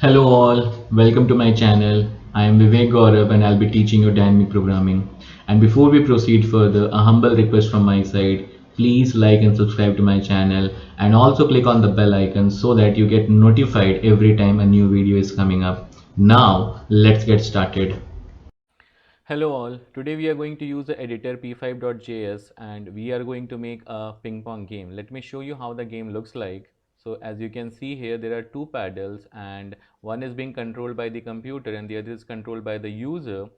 Hello all, welcome to my channel. I am Vivek Gaurav and I'll be teaching you dynamic programming. And before we proceed further, a humble request from my side. Please like and subscribe to my channel and also click on the bell icon so that you get notified every time a new video is coming up. Now, let's get started. Hello all, today we are going to use the editor p5.js and we are going to make a ping pong game. Let me show you how the game looks like. So as you can see here, there are two paddles and one is being controlled by the computer and the other is controlled by the user.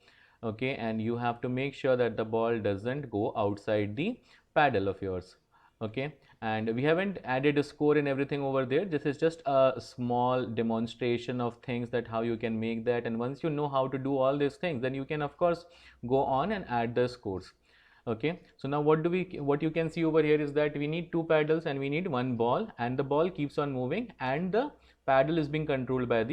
Okay, and you have to make sure that the ball doesn't go outside the paddle of yours. Okay, and we haven't added a score and everything over there. This is just a small demonstration of things that how you can make that, and once you know how to do all these things, then you can of course go on and add the scores. Okay, so now what you can see over here is that we need two paddles and we need one ball, and the ball keeps on moving and the paddle is being controlled by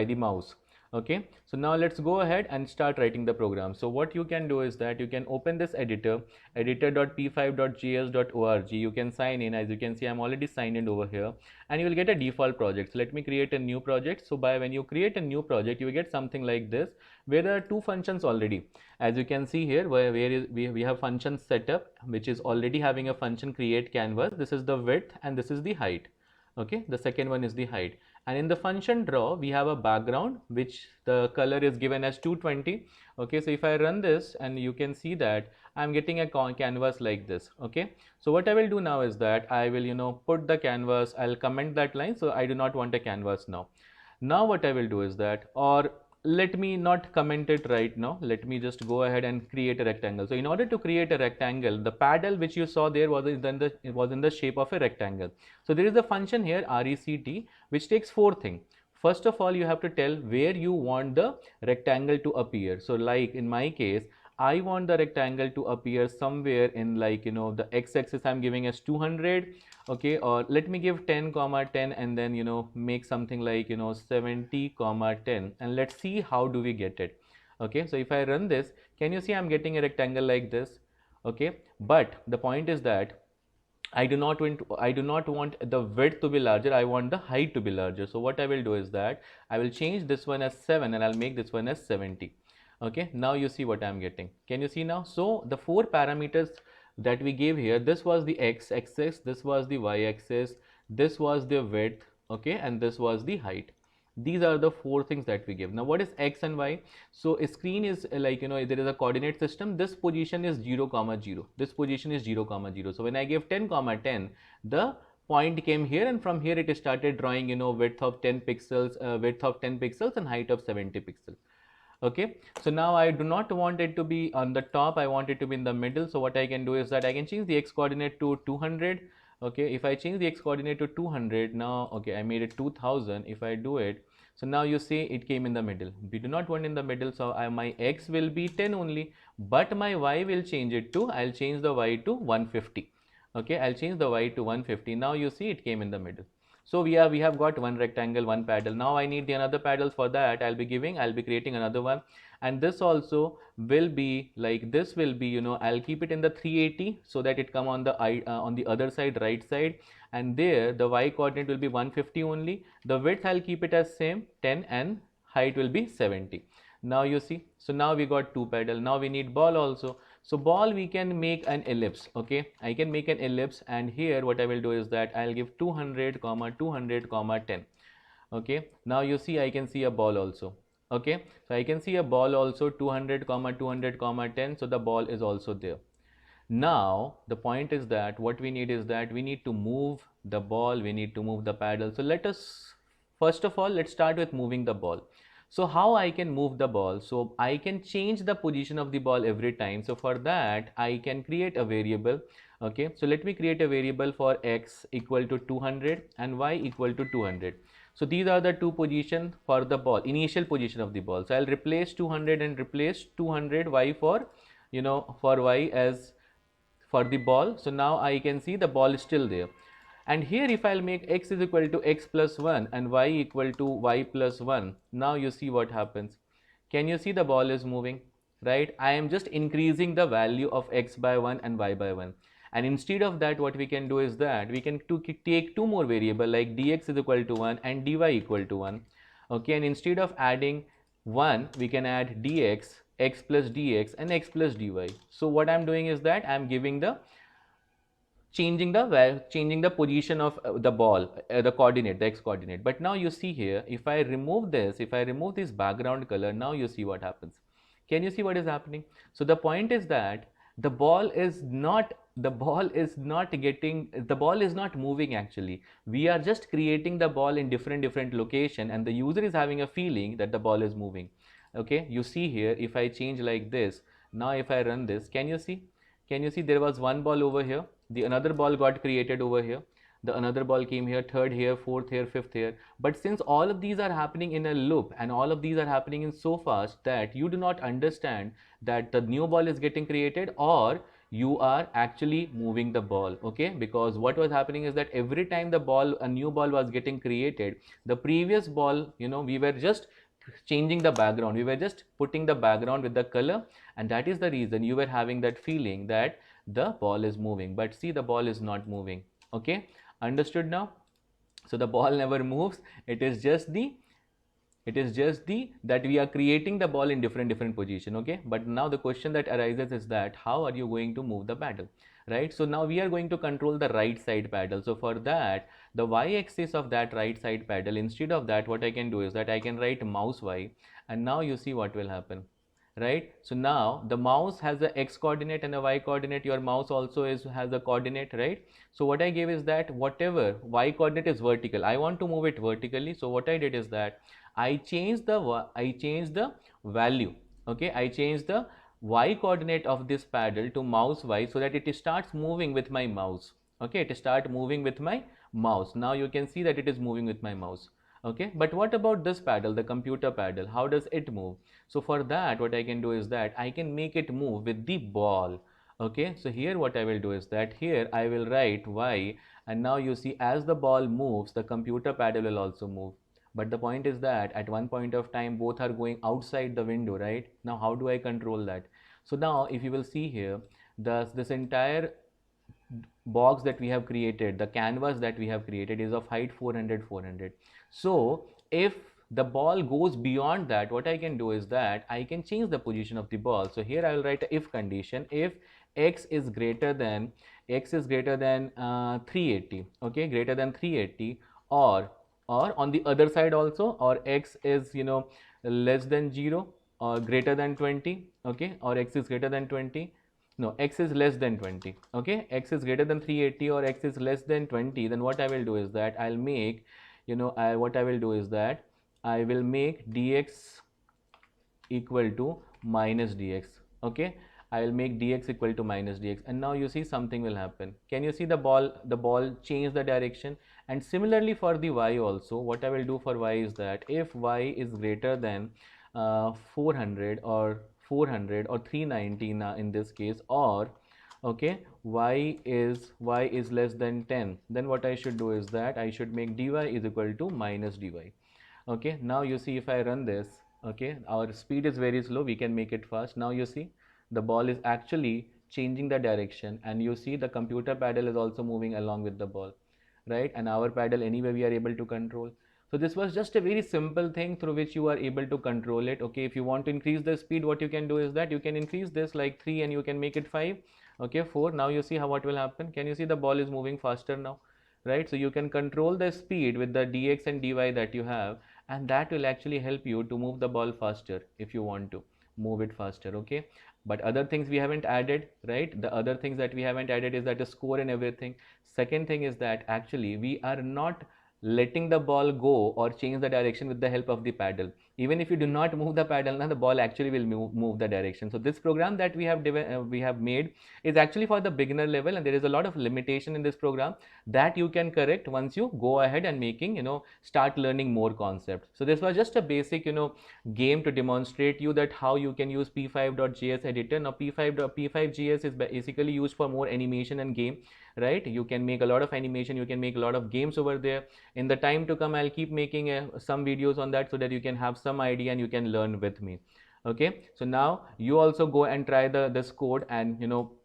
the mouse. Okay, so now let's go ahead and start writing the program. So what you can do is that you can open this editor.p5.js.org. You can sign in. As you can see, I'm already signed in over here, and you will get a default project. So let me create a new project. So when you create a new project, you will get something like this, where there are two functions already. As you can see here, we have function setup, which is already having a function create canvas. This is the width and this is the height. Okay, the second one is the height, and in the function draw we have a background which the color is given as 220. Okay, so if I run this, and you can see that I'm getting a canvas like this. Okay, so what I will do now is that I will put the canvas, I'll comment that line, so I do not want a canvas now. Now what I will do is that, or let me not comment it right now, let me just go ahead and create a rectangle. So in order to create a rectangle, the paddle which you saw there was in the shape of a rectangle. So there is a function here rect which takes four things. First of all, you have to tell where you want the rectangle to appear. So like in my case, I want the rectangle to appear somewhere in, like, the x-axis I'm giving as 200. Okay, or let me give 10 comma 10 and then make something like 70 comma 10, and let's see how do we get it. Okay, so if I run this, can you see I'm getting a rectangle like this? Okay, but the point is that I do not want the width to be larger, I want the height to be larger. So what I will do is that I will change this one as 7 and I'll make this one as 70. Okay, now you see what I'm getting. Can you see now? So the four parameters that we gave here, this was the x-axis, this was the y-axis, this was the width, okay, and this was the height. These are the four things that we give. Now what is x and y? So a screen is like, there is a coordinate system. This position is 0 comma 0, this position is 0 comma 0. So when I gave 10 comma 10, the point came here, and from here it started drawing width of 10 pixels, and height of 70 pixels. Okay, so now I do not want it to be on the top, I want it to be in the middle. So what I can do is that I can change the x coordinate to 200. Okay, if I change the x coordinate to 200 now, okay, I made it 2000. If I do it, so now you see it came in the middle. We do not want in the middle, so my x will be 10 only, but my y will change it to, I'll change the y to 150. Okay, I'll change the y to 150. Now you see it came in the middle. So we have got one rectangle, one paddle. Now I need the another paddle. For that I'll be creating another one, and this also will be like, this will be, I'll keep it in the 380 so that it come on the on the other side, right side, and there the y coordinate will be 150 only. The width I'll keep it as same 10 and height will be 70. Now you see, so now we got two paddle. Now we need ball also. So ball, we can make an ellipse. Okay, I can make an ellipse, and here what I will do is that I'll give 200 comma 200 comma 10. Okay, now you see I can see a ball also. Okay, so I can see a ball also, 200 comma 200 comma 10. So the ball is also there. Now the point is that what we need is that we need to move the ball, we need to move the paddle. So let us, first of all, let's start with moving the ball. So how I can move the ball? So I can change the position of the ball every time. So for that I can create a variable. Okay, so let me create a variable for x equal to 200 and y equal to 200. So these are the two positions for the ball, initial position of the ball. So I'll replace 200 and replace 200 y for, for y as for the ball. So now I can see the ball is still there. And here if I'll make x is equal to x plus 1 and y equal to y plus 1, now you see what happens. Can you see the ball is moving, right? I am just increasing the value of x by 1 and y by 1. And instead of that, what we can do is that we can take two more variable, like dx is equal to 1 and dy equal to 1. Okay, and instead of adding 1, we can add dx, x plus dx, and x plus dy. So what I'm doing is that I'm giving the changing the position of the ball, the coordinate, the x coordinate. But now you see here, if I remove this background color, now you see what happens. Can you see what is happening? So the point is that the ball is not moving. Actually, we are just creating the ball in different location, and the user is having a feeling that the ball is moving. Okay, you see here, if I change like this, now if I run this, can you see? Can you see there was one ball over here, the another ball got created over here, the another ball came here, third here, fourth here, fifth here. But since all of these are happening in a loop and all of these are happening in so fast that you do not understand that the new ball is getting created or you are actually moving the ball. Okay, because what was happening is that every time a new ball was getting created, the previous ball, we were just changing the background, we were just putting the background with the color, and that is the reason you were having that feeling that the ball is moving. But see, the ball is not moving. Okay, understood now? So the ball never moves. It is just the that we are creating the ball in different position. Okay, but now the question that arises is that how are you going to move the paddle, right? So now we are going to control the right side paddle. So for that, the y-axis of that right side paddle, instead of that, what I can do is that I can write mouse y, and now you see what will happen, right? So now the mouse has a x coordinate and a y coordinate. Your mouse also has a coordinate, right? So what I gave is that whatever y coordinate is vertical, I want to move it vertically. So what I did is that I changed the value. Okay, I changed the y coordinate of this paddle to mouse y so that it starts moving with my mouse. Okay, it start moving with my mouse. Now you can see that it is moving with my mouse. Okay, but what about this paddle, the computer paddle? How does it move? So for that, what I can do is that I can make it move with the ball. Okay, so here what I will do is that here I will write y, and now you see as the ball moves, the computer paddle will also move. But the point is that at one point of time, both are going outside the window, right? Now, how do I control that? So now if you will see here, this entire box that we have created, the canvas that we have created is of height 400, 400. So if the ball goes beyond that, what I can do is that I can change the position of the ball. So here I will write a if condition. If x is greater than 380, okay, greater than 380, or on the other side also, or x is less than 0 or greater than 20, okay, or x is greater than 20, no, x is less than 20, okay, x is greater than 380 or x is less than 20, then what I will do is that I'll make, what I will do is that I will make dx equal to minus dx. Okay, I will make dx equal to minus dx, and now you see something will happen. Can you see the ball change the direction? And similarly for the y also, what I will do for y is that if y is greater than 400 or 390 in this case, or okay, y is less than 10, then what I should do is that I should make dy is equal to minus dy. Okay, now you see if I run this, okay, our speed is very slow, we can make it fast. Now you see the ball is actually changing the direction, and you see the computer paddle is also moving along with the ball, right? And our paddle anyway we are able to control. So this was just a very simple thing through which you are able to control it. Okay, if you want to increase the speed, what you can do is that you can increase this like 3 and you can make it 5, okay, 4. Now you see what will happen. Can you see the ball is moving faster now, right? So you can control the speed with the dx and dy that you have, and that will actually help you to move the ball faster if you want to move it faster. Okay, but other things we haven't added, right? The other things that we haven't added is that the score and everything. Second thing is that actually we are not letting the ball go or change the direction with the help of the paddle. Even if you do not move the paddle, now the ball actually will move the direction. So this program that we have made is actually for the beginner level, and there is a lot of limitation in this program that you can correct once you go ahead and start learning more concepts. So this was just a basic game to demonstrate you that how you can use p5.js editor. Now p5.js is basically used for more animation and game, right? You can make a lot of animation, you can make a lot of games over there. In the time to come, I'll keep making some videos on that so that you can have some idea and you can learn with me. Okay, so now you also go and try this code and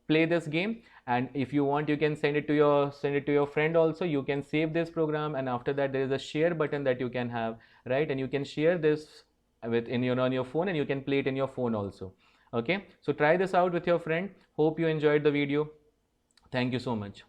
play this game. And if you want, you can send it to your friend also. You can save this program, and after that there is a share button that you can have, right? And you can share this with in your on your phone, and you can play it in your phone also. Okay, so try this out with your friend. Hope you enjoyed the video. Thank you so much.